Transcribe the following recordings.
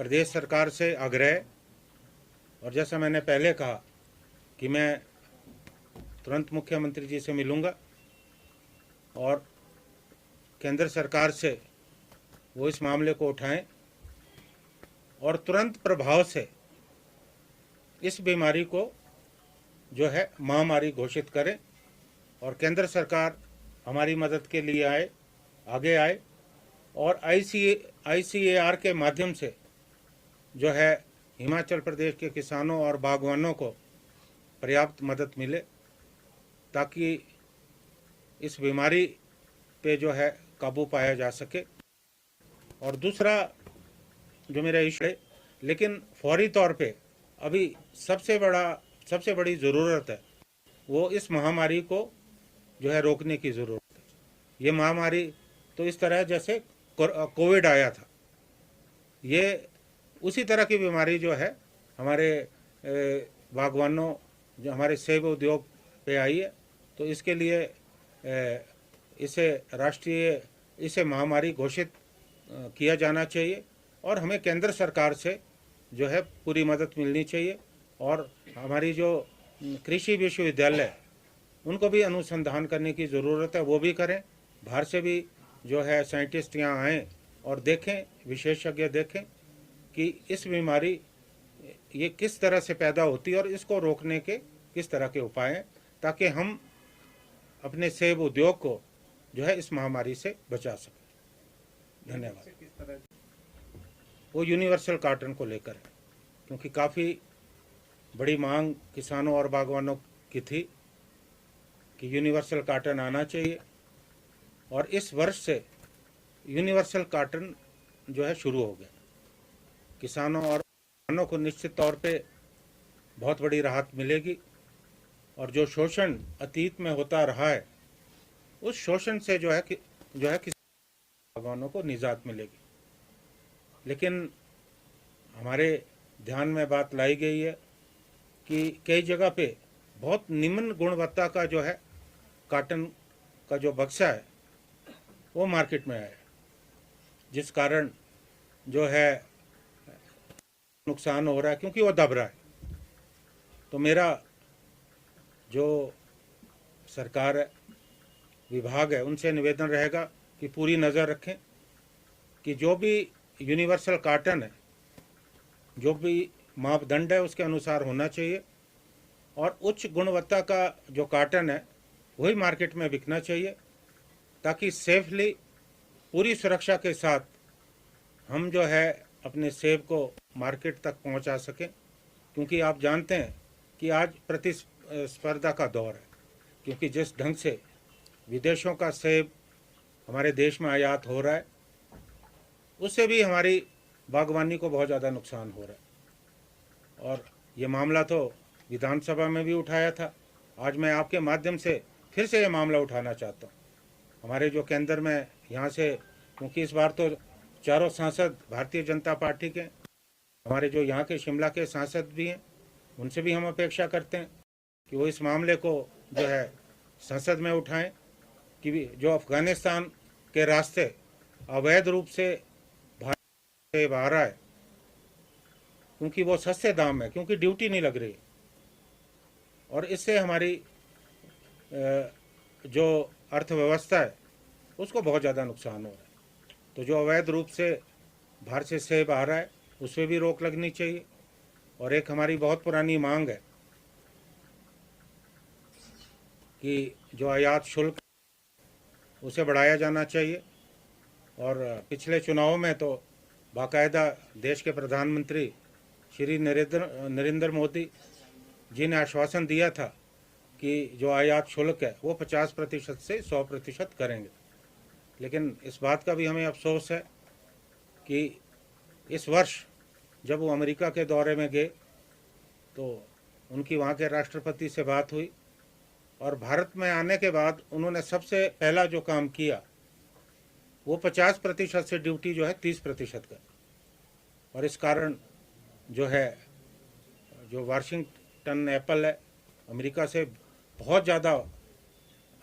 प्रदेश सरकार से आग्रह, और जैसा मैंने पहले कहा कि मैं तुरंत मुख्यमंत्री जी से मिलूंगा और केंद्र सरकार से वो इस मामले को उठाएं और तुरंत प्रभाव से इस बीमारी को जो है महामारी घोषित करें और केंद्र सरकार हमारी मदद के लिए आगे आए और ICAR के माध्यम से जो है हिमाचल प्रदेश के किसानों और बागवानों को पर्याप्त मदद मिले ताकि इस बीमारी पे जो है काबू पाया जा सके। और दूसरा जो मेरा इशू है, लेकिन फौरी तौर पे अभी सबसे बड़ी ज़रूरत है वो इस महामारी को जो है रोकने की ज़रूरत है। ये महामारी तो इस तरह जैसे कोविड आया था, ये उसी तरह की बीमारी जो है हमारे बागवानों जो हमारे सेब उद्योग पे आई है, तो इसके लिए इसे महामारी घोषित किया जाना चाहिए और हमें केंद्र सरकार से जो है पूरी मदद मिलनी चाहिए और हमारी जो कृषि विश्वविद्यालय उनको भी अनुसंधान करने की ज़रूरत है, वो भी करें। बाहर से भी जो है साइंटिस्ट यहाँ आएँ और देखें, विशेषज्ञ देखें कि इस बीमारी ये किस तरह से पैदा होती है और इसको रोकने के किस तरह के उपाय हैं ताकि हम अपने सेब उद्योग को जो है इस महामारी से बचा सकें। धन्यवाद। वो यूनिवर्सल कार्टन को लेकर है, क्योंकि काफ़ी बड़ी मांग किसानों और बागवानों की थी कि यूनिवर्सल कार्टन आना चाहिए और इस वर्ष से यूनिवर्सल कार्टन जो है शुरू हो गया। किसानों और बागवानों को निश्चित तौर पे बहुत बड़ी राहत मिलेगी और जो शोषण अतीत में होता रहा है उस शोषण से जो है किसान बागवानों को निजात मिलेगी। लेकिन हमारे ध्यान में बात लाई गई है कि कई जगह पे बहुत निम्न गुणवत्ता का जो है कॉटन का जो बक्सा है वो मार्केट में आया है, जिस कारण जो है नुकसान हो रहा है क्योंकि वो दब रहा है। तो मेरा जो सरकार है, विभाग है, उनसे निवेदन रहेगा कि पूरी नज़र रखें कि जो भी यूनिवर्सल कार्टन है, जो भी मापदंड है उसके अनुसार होना चाहिए और उच्च गुणवत्ता का जो कार्टन है वही मार्केट में बिकना चाहिए ताकि सेफली पूरी सुरक्षा के साथ हम जो है अपने सेब को मार्केट तक पहुंचा सकें। क्योंकि आप जानते हैं कि आज प्रतिस्पर्धा का दौर है, क्योंकि जिस ढंग से विदेशों का सेब हमारे देश में आयात हो रहा है उससे भी हमारी बागवानी को बहुत ज़्यादा नुकसान हो रहा है। और ये मामला तो विधानसभा में भी उठाया था, आज मैं आपके माध्यम से फिर से ये मामला उठाना चाहता हूँ। हमारे जो केंद्र में यहाँ से, क्योंकि इस बार तो चारों सांसद भारतीय जनता पार्टी के, हमारे जो यहाँ के शिमला के सांसद भी हैं, उनसे भी हम अपेक्षा करते हैं कि वो इस मामले को जो है संसद में उठाएं कि जो अफ़गानिस्तान के रास्ते अवैध रूप से भारत से बाहर आए, क्योंकि वो सस्ते दाम में, क्योंकि ड्यूटी नहीं लग रही और इससे हमारी जो अर्थव्यवस्था है उसको बहुत ज़्यादा नुकसान हो रहा है। तो जो अवैध रूप से बाहर से सेब आ रहा है उस पर भी रोक लगनी चाहिए। और एक हमारी बहुत पुरानी मांग है कि जो आयात शुल्क उसे बढ़ाया जाना चाहिए। और पिछले चुनाव में तो बाकायदा देश के प्रधानमंत्री श्री नरेंद्र मोदी जी ने आश्वासन दिया था कि जो आयात शुल्क है वो 50% से 100% करेंगे। लेकिन इस बात का भी हमें अफसोस है कि इस वर्ष जब वो अमेरिका के दौरे में गए तो उनकी वहाँ के राष्ट्रपति से बात हुई और भारत में आने के बाद उन्होंने सबसे पहला जो काम किया वो 50% से ड्यूटी जो है 30% कर। और इस कारण जो है जो वाशिंगटन एप्पल है अमेरिका से बहुत ज़्यादा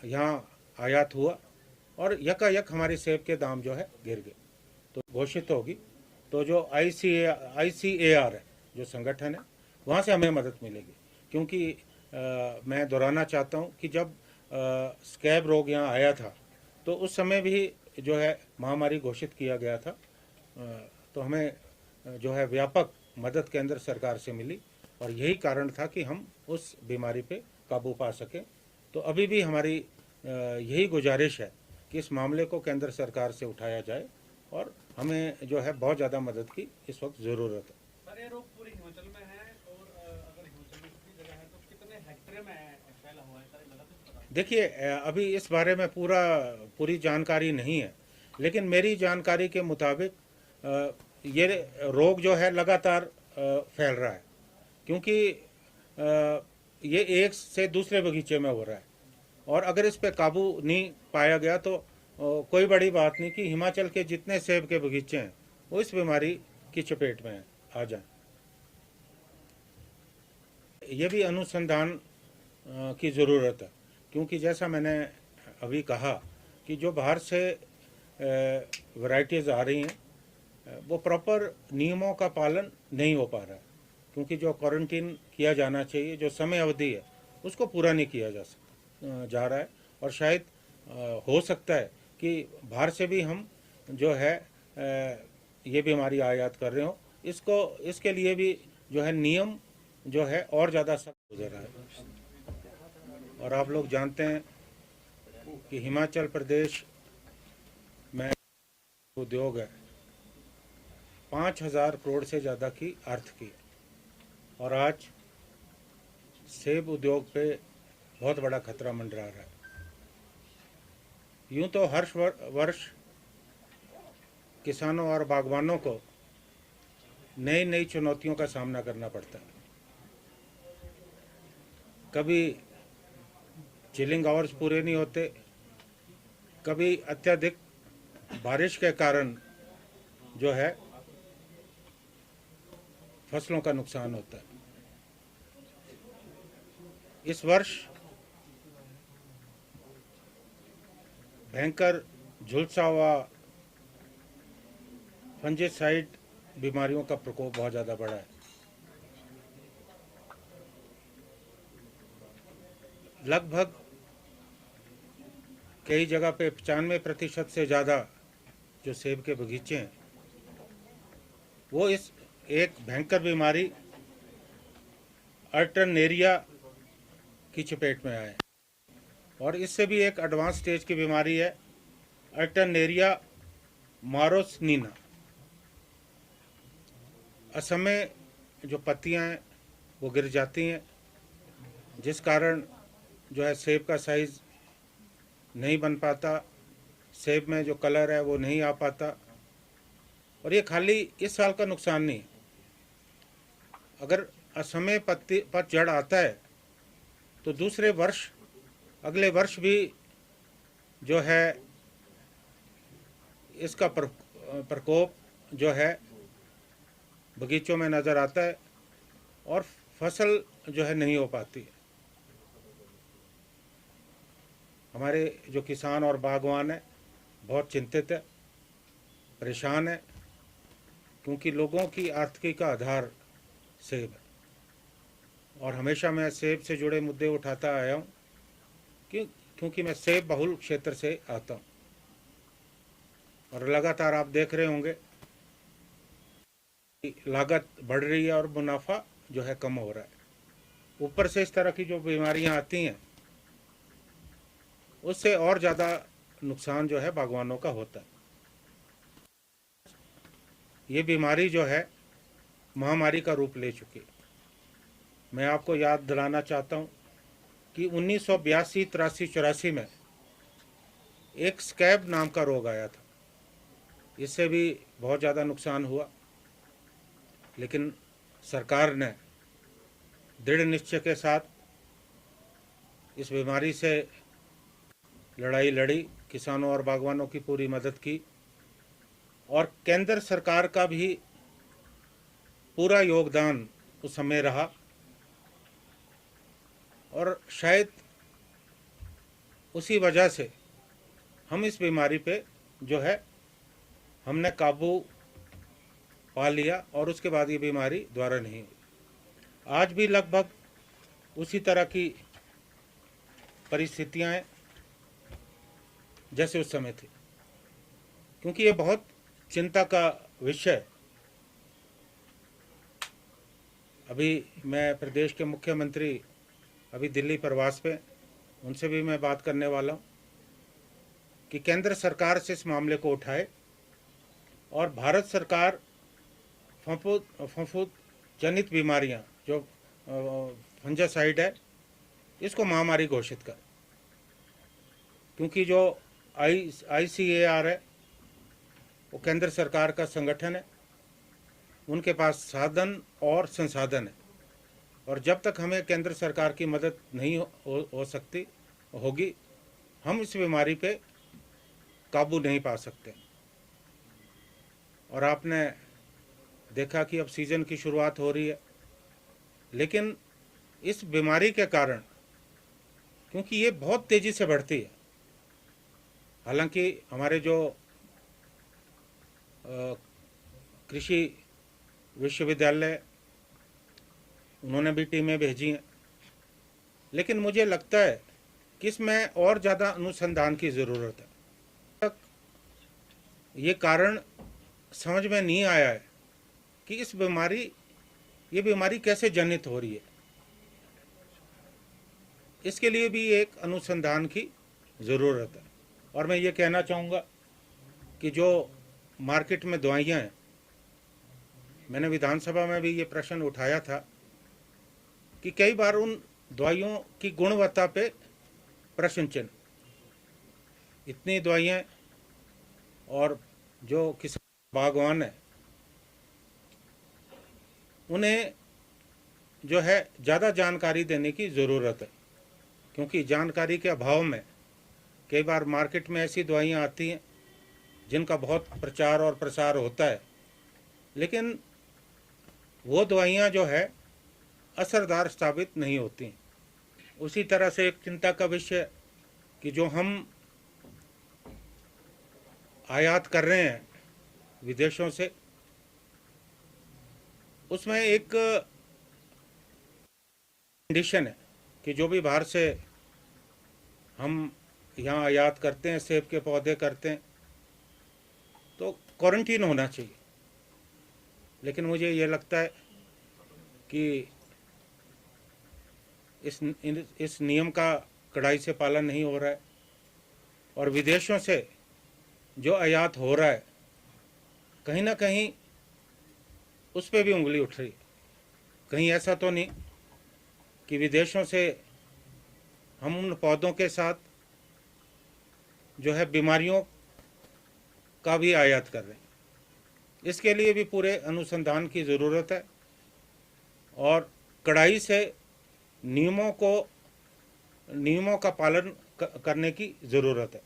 यहाँ आयात हुआ और यकायक हमारे सेब के दाम जो है गिर गए। तो घोषित होगी तो जो ICAR है, जो संगठन है, वहाँ से हमें मदद मिलेगी। क्योंकि मैं दोहराना चाहता हूँ कि जब स्कैब रोग यहाँ आया था तो उस समय भी जो है महामारी घोषित किया गया था, तो हमें जो है व्यापक मदद केंद्र सरकार से मिली और यही कारण था कि हम उस बीमारी पे काबू पा सकें। तो अभी भी हमारी यही गुजारिश है कि इस मामले को केंद्र सरकार से उठाया जाए और हमें जो है बहुत ज़्यादा मदद की इस वक्त ज़रूरत है। सर, ये रोग पूरे हिमाचल में है और अगर हिमाचल में कितनी जगह है तो कितने हेक्टेयर में फैला हुआ है, सर लगा कुछ पता? देखिए, अभी इस बारे में पूरी जानकारी नहीं है, लेकिन मेरी जानकारी के मुताबिक ये रोग जो है लगातार फैल रहा है, क्योंकि ये एक से दूसरे बगीचे में हो रहा है और अगर इस पे काबू नहीं पाया गया तो कोई बड़ी बात नहीं कि हिमाचल के जितने सेब के बगीचे हैं वो इस बीमारी की चपेट में आ जाएं। ये भी अनुसंधान की ज़रूरत है, क्योंकि जैसा मैंने अभी कहा कि जो बाहर से वैरायटीज़ आ रही हैं वो प्रॉपर नियमों का पालन नहीं हो पा रहा है, क्योंकि जो क्वारंटीन किया जाना चाहिए, जो समय अवधि है, उसको पूरा नहीं किया जा रहा है और शायद हो सकता है कि बाहर से भी हम जो है ये बीमारी आयात कर रहे हो। इसके लिए भी जो है नियम जो है और ज़्यादा सख्त हो रहा है। और आप लोग जानते हैं कि हिमाचल प्रदेश में उद्योग है 5,000 करोड़ से ज़्यादा की अर्थ की, और आज सेब उद्योग पे बहुत बड़ा खतरा मंडरा रहा है। यूं तो हर वर्ष किसानों और बागवानों को नई नई चुनौतियों का सामना करना पड़ता है। कभी चिलिंग आवर्स पूरे नहीं होते, कभी अत्यधिक बारिश के कारण जो है फसलों का नुकसान होता है। इस वर्ष भयंकर झुलसा हुआ फंजीसाइड बीमारियों का प्रकोप बहुत ज़्यादा बढ़ा है। लगभग कई जगह पे 95% से ज़्यादा जो सेब के बगीचे हैं वो इस एक भयंकर बीमारी अर्टरनेरिया की चपेट में आए, और इससे भी एक एडवांस स्टेज की बीमारी है अर्टरनेरिया मारोसनीना। असमय जो पत्तियां हैं वो गिर जाती हैं, जिस कारण जो है सेब का साइज़ नहीं बन पाता, सेब में जो कलर है वो नहीं आ पाता। और ये खाली इस साल का नुकसान नहीं, अगर असमय पतझड़ आता है तो दूसरे वर्ष अगले वर्ष भी जो है इसका प्रकोप जो है बगीचों में नज़र आता है और फसल जो है नहीं हो पाती है। हमारे जो किसान और बागवान हैं बहुत चिंतित है, परेशान है, क्योंकि लोगों की आर्थिकी का आधार सेब है और हमेशा मैं सेब से जुड़े मुद्दे उठाता आया हूँ क्योंकि मैं सेब बहुल क्षेत्र से आता हूँ और लगातार आप देख रहे होंगे कि लागत बढ़ रही है और मुनाफा जो है कम हो रहा है। ऊपर से इस तरह की जो बीमारियाँ आती हैं उससे और ज़्यादा नुकसान जो है बागवानों का होता है। ये बीमारी जो है महामारी का रूप ले चुकी है। मैं आपको याद दिलाना चाहता हूँ कि 1982, 83, 84 में एक स्कैब नाम का रोग आया था। इससे भी बहुत ज़्यादा नुकसान हुआ, लेकिन सरकार ने दृढ़ निश्चय के साथ इस बीमारी से लड़ाई लड़ी, किसानों और बागवानों की पूरी मदद की और केंद्र सरकार का भी पूरा योगदान उस समय रहा। और शायद उसी वजह से हम इस बीमारी पे जो है हमने काबू पा लिया और उसके बाद ये बीमारी दोबारा नहीं हुई। आज भी लगभग उसी तरह की परिस्थितियां हैं जैसे उस समय थी, क्योंकि ये बहुत चिंता का विषय है। अभी मैं प्रदेश के मुख्यमंत्री अभी दिल्ली प्रवास पे, उनसे भी मैं बात करने वाला हूँ कि केंद्र सरकार से इस मामले को उठाए और भारत सरकार फफूंद जनित बीमारियाँ जो फंजासाइड है इसको महामारी घोषित कर, क्योंकि जो ICAR है वो केंद्र सरकार का संगठन है, उनके पास साधन और संसाधन है, और जब तक हमें केंद्र सरकार की मदद नहीं हो सकती होगी हम इस बीमारी पे काबू नहीं पा सकते। और आपने देखा कि अब सीज़न की शुरुआत हो रही है, लेकिन इस बीमारी के कारण, क्योंकि ये बहुत तेज़ी से बढ़ती है, हालांकि हमारे जो कृषि विश्वविद्यालय उन्होंने भी टीमें भेजी हैं, लेकिन मुझे लगता है कि इसमें और ज़्यादा अनुसंधान की ज़रूरत है। ये कारण समझ में नहीं आया है कि ये बीमारी कैसे जनित हो रही है। इसके लिए भी एक अनुसंधान की ज़रूरत है। और मैं ये कहना चाहूँगा कि जो मार्केट में दवाइयाँ हैं, मैंने विधानसभा में भी ये प्रश्न उठाया था कि कई बार उन दवाइयों की गुणवत्ता पे प्रश्न चिन्ह, इतनी दवाइयाँ, और जो किसान बागवान है उन्हें जो है ज़्यादा जानकारी देने की ज़रूरत है, क्योंकि जानकारी के अभाव में कई बार मार्केट में ऐसी दवाइयाँ आती हैं जिनका बहुत प्रचार और प्रसार होता है, लेकिन वो दवाइयाँ जो है असरदार साबित नहीं होती। उसी तरह से एक चिंता का विषय कि जो हम आयात कर रहे हैं विदेशों से, उसमें एक कंडीशन है कि जो भी बाहर से हम यहाँ आयात करते हैं, सेब के पौधे करते हैं, तो क्वारंटीन होना चाहिए। लेकिन मुझे ये लगता है कि इस नियम का कड़ाई से पालन नहीं हो रहा है, और विदेशों से जो आयात हो रहा है कहीं ना कहीं उस पर भी उंगली उठ रही है। कहीं ऐसा तो नहीं कि विदेशों से हम उन पौधों के साथ जो है बीमारियों का भी आयात कर रहे हैं। इसके लिए भी पूरे अनुसंधान की ज़रूरत है और कड़ाई से नियमों का पालन करने की ज़रूरत है।